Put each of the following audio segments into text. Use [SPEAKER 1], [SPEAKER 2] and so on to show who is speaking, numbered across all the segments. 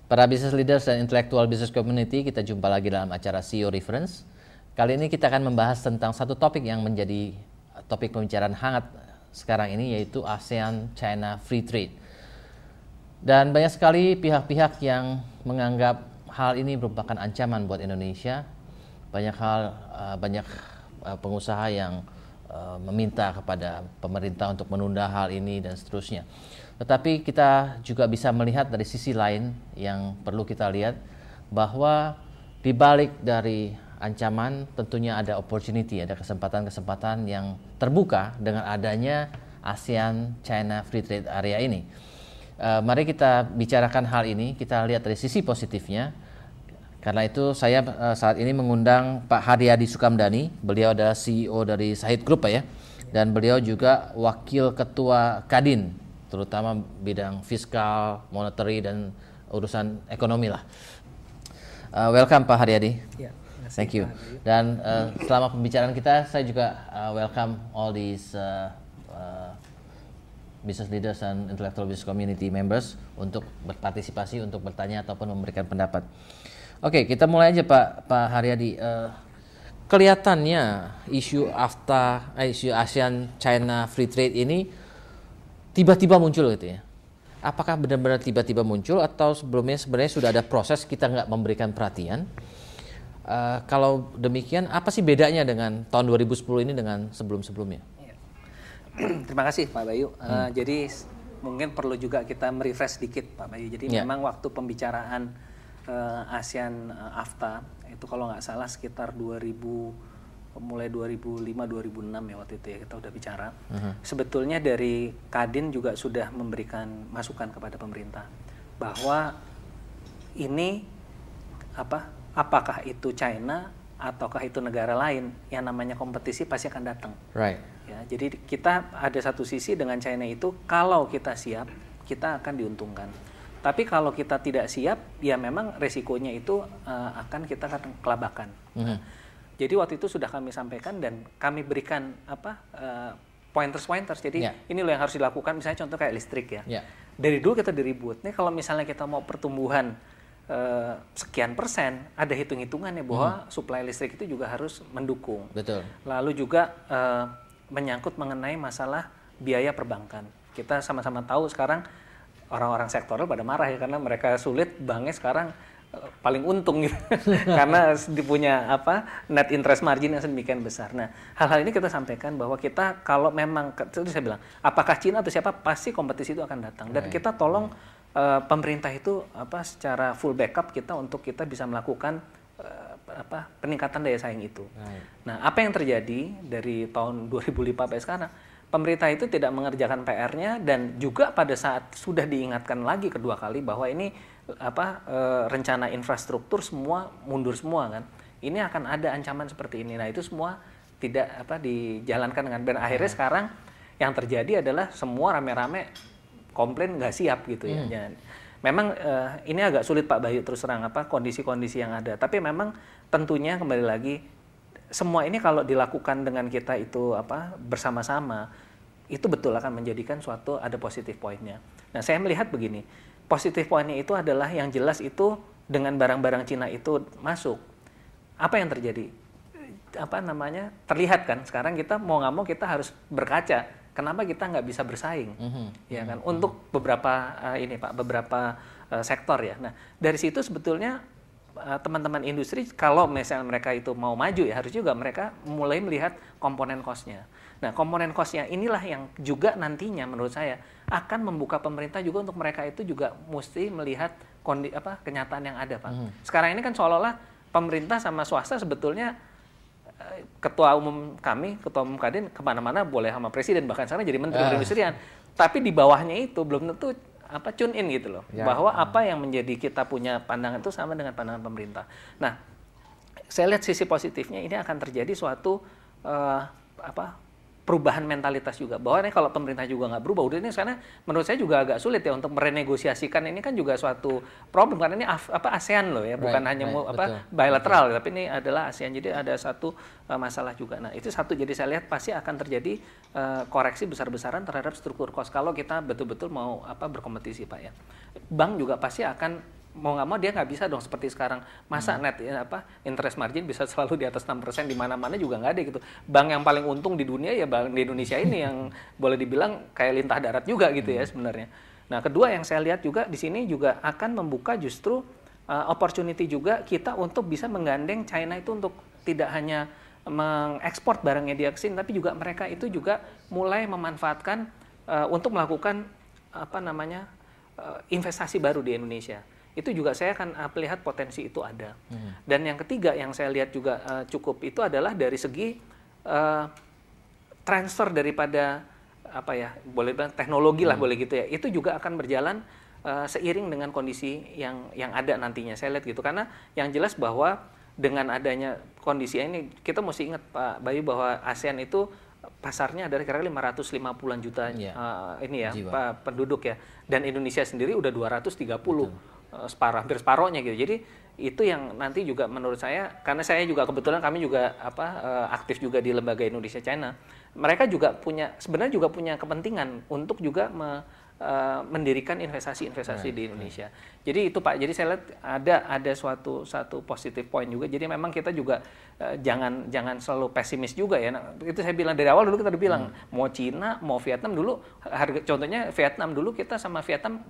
[SPEAKER 1] Para business leaders dan intellectual business community, kita jumpa lagi dalam acara CEO Reference. Kali ini kita akan membahas tentang satu topik yang menjadi topik pembicaraan hangat sekarang ini, yaitu ASEAN-China Free Trade. Dan banyak sekali pihak-pihak yang menganggap hal ini merupakan ancaman buat Indonesia. Banyak pengusaha yang meminta kepada pemerintah untuk menunda hal ini dan seterusnya. Tetapi kita juga bisa melihat dari sisi lain yang perlu kita lihat, bahwa di balik dari ancaman tentunya ada opportunity, ada kesempatan-kesempatan yang terbuka dengan adanya ASEAN-China Free Trade Area ini. Mari kita bicarakan hal ini, kita lihat dari sisi positifnya. Karena itu saya saat ini mengundang Pak Haryadi Sukamdhani. Beliau adalah CEO dari Sahid Group, Pak, ya. Dan beliau juga Wakil Ketua Kadin, terutama bidang fiskal, monetary, dan urusan ekonomi lah. Welcome Pak Haryadi.
[SPEAKER 2] Ya,
[SPEAKER 1] thank you. Dan selama pembicaraan kita, saya juga welcome all these business leaders and intellectual business community members untuk berpartisipasi, untuk bertanya ataupun memberikan pendapat. Oke, kita mulai aja Pak Haryadi. Kelihatannya isu AFTA, isu ASEAN-China Free Trade ini tiba-tiba muncul gitu ya. Apakah benar-benar tiba-tiba muncul atau sebelumnya sebenarnya sudah ada proses kita nggak memberikan perhatian? Kalau demikian, apa sih bedanya dengan tahun 2010 ini dengan sebelum-sebelumnya?
[SPEAKER 2] Terima kasih Pak Bayu. Jadi mungkin perlu juga kita merefresh sedikit Pak Bayu. Jadi memang waktu pembicaraan ASEAN AFTA itu kalau nggak salah sekitar mulai 2005-2006 ya waktu itu ya kita udah bicara. Sebetulnya dari Kadin juga sudah memberikan masukan kepada pemerintah bahwa ini apakah itu China ataukah itu negara lain, yang namanya kompetisi pasti akan datang.
[SPEAKER 1] Right.
[SPEAKER 2] Ya, jadi kita ada satu sisi dengan China itu, kalau kita siap kita akan diuntungkan. Tapi kalau kita tidak siap, ya memang resikonya itu akan kita kelabakan. Jadi waktu itu sudah kami sampaikan dan kami berikan pointers. Jadi ini loh yang harus dilakukan. Misalnya contoh kayak listrik ya. Dari dulu kita diribut. Nih kalau misalnya kita mau pertumbuhan sekian persen, ada hitung-hitungannya bahwa suplai listrik itu juga harus mendukung.
[SPEAKER 1] Betul.
[SPEAKER 2] Lalu juga menyangkut mengenai masalah biaya perbankan. Kita sama-sama tahu sekarang orang-orang sektoral pada marah ya karena mereka sulit, banknya sekarang paling untung gitu karena punya net interest margin yang sedemikian besar. Nah, hal-hal ini kita sampaikan bahwa kita kalau memang itu saya bilang apakah Cina atau siapa pasti kompetisi itu akan datang dan kita tolong pemerintah itu secara full backup kita untuk kita bisa melakukan peningkatan daya saing itu. Nah, apa yang terjadi dari tahun 2005 sampai sekarang? Pemerintah itu tidak mengerjakan PR-nya dan juga pada saat sudah diingatkan lagi kedua kali bahwa ini rencana infrastruktur semua mundur semua kan. Ini akan ada ancaman seperti ini. Nah, itu semua tidak dijalankan dengan benar. Akhirnya sekarang yang terjadi adalah semua rame-rame komplain nggak siap gitu ya. Memang ini agak sulit Pak Bayu terus terang kondisi-kondisi yang ada. Tapi memang tentunya kembali lagi semua ini kalau dilakukan dengan kita itu bersama-sama itu betul akan menjadikan suatu ada positif poinnya. Nah, saya melihat begini, positif poinnya itu adalah yang jelas itu dengan barang-barang Cina itu masuk. Apa yang terjadi? Terlihat kan sekarang kita mau nggak mau kita harus berkaca. Kenapa kita nggak bisa bersaing? Ya kan? Untuk beberapa beberapa sektor ya. Nah, dari situ sebetulnya teman-teman industri kalau misalnya mereka itu mau maju ya harus juga mereka mulai melihat komponen cost-nya. Nah, komponen cost-nya inilah yang juga nantinya menurut saya akan membuka pemerintah juga untuk mereka itu juga mesti melihat kenyataan yang ada, Pak. Sekarang ini kan seolah-olah pemerintah sama swasta sebetulnya ketua umum Kadin kemana-mana boleh sama presiden bahkan sekarang jadi menteri perindustrian. Tapi di bawahnya itu belum tentu tune in gitu loh, bahwa apa yang menjadi kita punya pandangan itu sama dengan pandangan pemerintah. Nah, saya lihat sisi positifnya ini akan terjadi suatu perubahan mentalitas juga, bahwa ini kalau pemerintah juga nggak berubah, udah ini karena menurut saya juga agak sulit ya untuk merenegosiasikan ini kan juga suatu problem karena ini ASEAN loh ya, bukan hanya bilateral, tapi ini adalah ASEAN, jadi ada satu masalah juga. Nah, itu satu, jadi saya lihat pasti akan terjadi koreksi besar-besaran terhadap struktur cost kalau kita betul-betul mau berkompetisi, Pak ya. Bank juga pasti akan mau nggak mau dia nggak bisa dong seperti sekarang. Masa net interest margin bisa selalu di atas 6%, di mana-mana juga nggak ada gitu. Bank yang paling untung di dunia ya bank di Indonesia ini yang boleh dibilang kayak lintah darat juga gitu ya sebenarnya. Nah, kedua yang saya lihat juga di sini juga akan membuka justru opportunity juga kita untuk bisa menggandeng China itu untuk tidak hanya mengekspor barangnya dia ke sini, tapi juga mereka itu juga mulai memanfaatkan untuk melakukan investasi baru di Indonesia. Itu juga saya akan melihat potensi itu ada. Dan yang ketiga yang saya lihat juga cukup itu adalah dari segi transfer daripada boleh bilang teknologi lah boleh gitu ya. Itu juga akan berjalan seiring dengan kondisi yang ada nantinya. Saya lihat gitu karena yang jelas bahwa dengan adanya kondisi ini kita mesti ingat Pak Bayu bahwa ASEAN itu pasarnya adalah kira-kira 550-an juta penduduk ya, dan Indonesia sendiri udah 230, hampir separohnya gitu. Jadi itu yang nanti juga menurut saya, karena saya juga kebetulan kami juga aktif juga di lembaga Indonesia China, mereka juga sebenarnya juga punya kepentingan untuk juga mendirikan investasi di Indonesia. Jadi itu Pak, jadi saya lihat ada satu positif point juga. Jadi memang kita juga jangan selalu pesimis juga ya. Nah, itu saya bilang dari awal dulu kita udah bilang mau Cina, mau Vietnam dulu contohnya Vietnam dulu kita sama Vietnam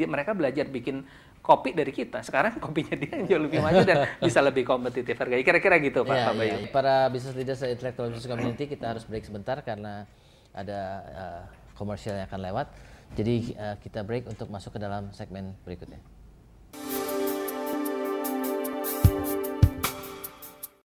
[SPEAKER 2] mereka belajar bikin kopi dari kita. Sekarang kopinya dia jauh lebih maju dan bisa lebih kompetitif harganya. Kira-kira gitu Pak Bayu.
[SPEAKER 1] Para business leaders intellectual business community kita harus break sebentar karena ada komersial yang akan lewat. Jadi kita break untuk masuk ke dalam segmen berikutnya.